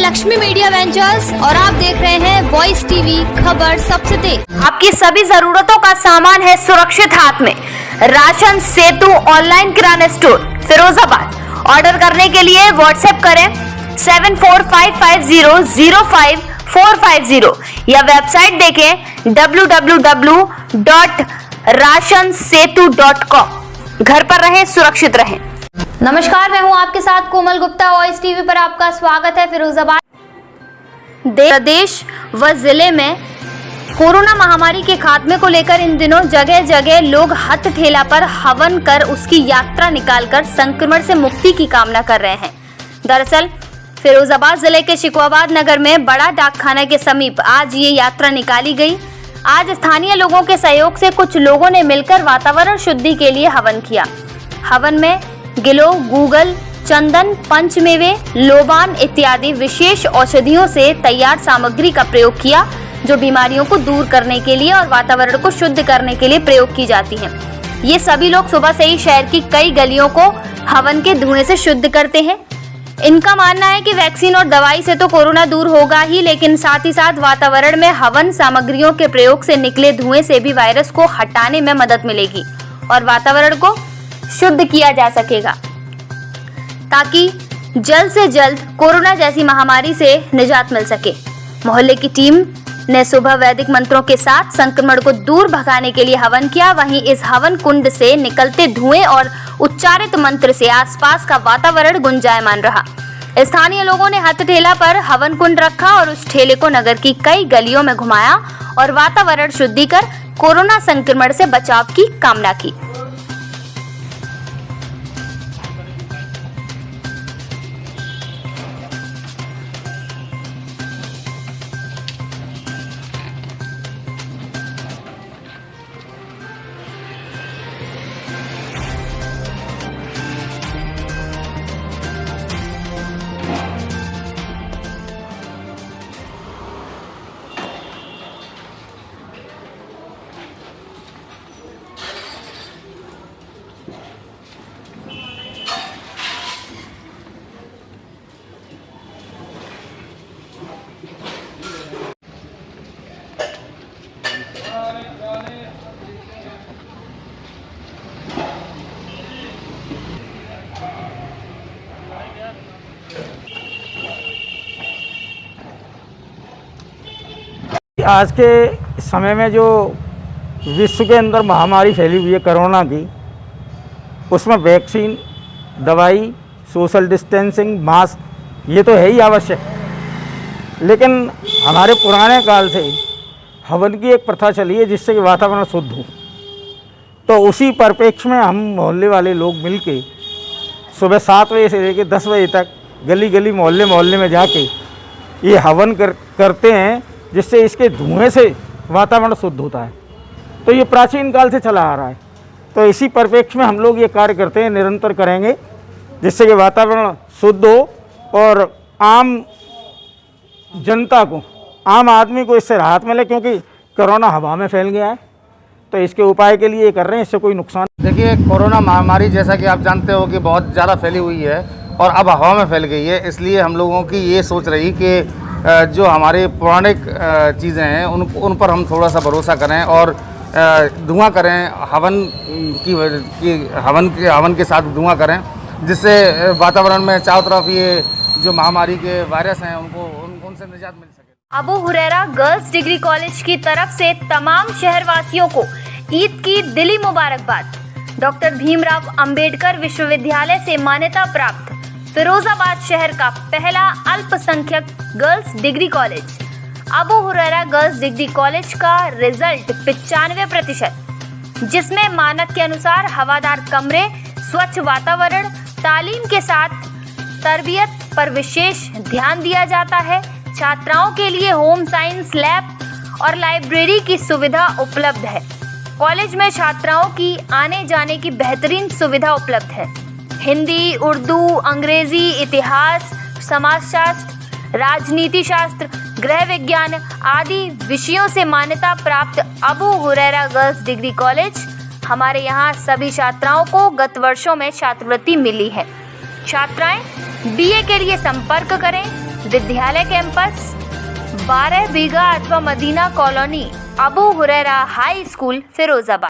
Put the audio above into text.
Lakshmi media ventures और आप देख रहे हैं वॉइस टीवी, खबर सबसे तेज। आपकी सभी जरूरतों का सामान है सुरक्षित हाथ में। राशन सेतु ऑनलाइन किराना स्टोर, फिरोजाबाद। ऑर्डर करने के लिए व्हाट्सएप करें 7455005450 या वेबसाइट देखें www.rasansetu.com। घर पर रहें, सुरक्षित रहें। नमस्कार, मैं हूं आपके साथ कोमल गुप्ता। वॉइस टीवी पर आपका स्वागत है। फिरोजाबाद प्रदेश व जिले में कोरोना महामारी के खात्मे को लेकर इन दिनों जगह जगह लोग हथ ठेला पर हवन कर उसकी यात्रा निकालकर संक्रमण से मुक्ति की कामना कर रहे हैं। दरअसल फिरोजाबाद जिले के शिकवाबाद नगर में बड़ा डाकखाना के समीप आज ये यात्रा निकाली गई। आज स्थानीय लोगों के सहयोग से कुछ लोगों ने मिलकर वातावरण शुद्धि के लिए हवन किया। हवन में गिलो, गूगल, चंदन, पंचमेवे, लोबान इत्यादि विशेष औषधियों से तैयार सामग्री का प्रयोग किया, जो बीमारियों को दूर करने के लिए और वातावरण को शुद्ध करने के लिए प्रयोग की जाती हैं। ये सभी लोग सुबह से ही शहर की कई गलियों को हवन के धुएं से शुद्ध करते हैं। इनका मानना है कि वैक्सीन और दवाई से तो कोरोना दूर होगा ही, लेकिन साथ ही साथ वातावरण में हवन सामग्रियों के प्रयोग से निकले धुएं से भी वायरस को हटाने में मदद मिलेगी और वातावरण को शुद्ध किया जा सकेगा, ताकि जल्द से जल्द कोरोना जैसी महामारी से निजात मिल सके। मोहल्ले की टीम ने सुबह वैदिक मंत्रों के साथ संक्रमण को दूर भगाने के लिए हवन किया। वहीं इस हवन कुंड से निकलते धुएं और उच्चारित मंत्र से आसपास का वातावरण गुंजायमान रहा। स्थानीय लोगों ने हथ ठेला पर हवन कुंड रखा और उस ठेले को नगर की कई गलियों में घुमाया और वातावरण शुद्धि कर कोरोना संक्रमण से बचाव की कामना की। आज के समय में जो विश्व के अंदर महामारी फैली हुई है कोरोना की, उसमें वैक्सीन, दवाई, सोशल डिस्टेंसिंग, मास्क, ये तो है ही आवश्यक। लेकिन हमारे पुराने काल से हवन की एक प्रथा चली है जिससे कि वातावरण शुद्ध हो। तो उसी परिप्रेक्ष्य में हम मोहल्ले वाले लोग मिलके सुबह 7 बजे से लेकर 10 बजे तक गली गली, मोहल्ले मोहल्ले में जाके ये हवन करते हैं, जिससे इसके धुएं से वातावरण शुद्ध होता है। तो ये प्राचीन काल से चला आ रहा है। तो इसी परिप्रेक्ष्य में हम लोग ये कार्य करते हैं, निरंतर करेंगे, जिससे कि वातावरण शुद्ध हो और आम जनता को, आम आदमी को इससे राहत मिले, क्योंकि कोरोना हवा में फैल गया है। तो इसके उपाय के लिए ये कर रहे हैं, इससे कोई नुकसान। देखिए, कोरोना महामारी जैसा कि आप जानते हो कि बहुत ज़्यादा फैली हुई है और अब हवा में फैल गई है। इसलिए हम लोगों की ये सोच रही कि जो हमारे पौराणिक चीज़ें हैं उन पर हम थोड़ा सा भरोसा करें और धुआं करें, हवन के साथ धुआं करें, जिससे वातावरण में चारों तरफ ये जो महामारी के वायरस हैं उनसे निजात मिल सके। Abu Huraira girls degree college की तरफ से तमाम शहरवासियों को ईद की दिली मुबारकबाद। डॉक्टर भीमराव अंबेडकर विश्वविद्यालय से मान्यता प्राप्त फिरोजाबाद शहर का पहला अल्पसंख्यक girls degree college Abu Huraira girls degree college का रिजल्ट 95%, जिसमें मानक के अनुसार हवादार कमरे, स्वच्छ वातावरण, तालीम के साथ तरबियत पर विशेष ध्यान दिया जाता है। छात्राओं के लिए होम साइंस लैब और लाइब्रेरी की सुविधा उपलब्ध है। कॉलेज में छात्राओं की आने जाने की बेहतरीन सुविधा उपलब्ध है। हिंदी, उर्दू, अंग्रेजी, इतिहास, समाजशास्त्र, राजनीति शास्त्र, गृह विज्ञान आदि विषयों से मान्यता प्राप्त Abu Huraira girls degree college, हमारे यहाँ सभी छात्राओं को गत वर्षों में छात्रवृत्ति मिली है। छात्राएं BA के लिए संपर्क करें विद्यालय कैंपस 12 बीघा अथवा Madina colony, Abu Huraira high school, Firozabad.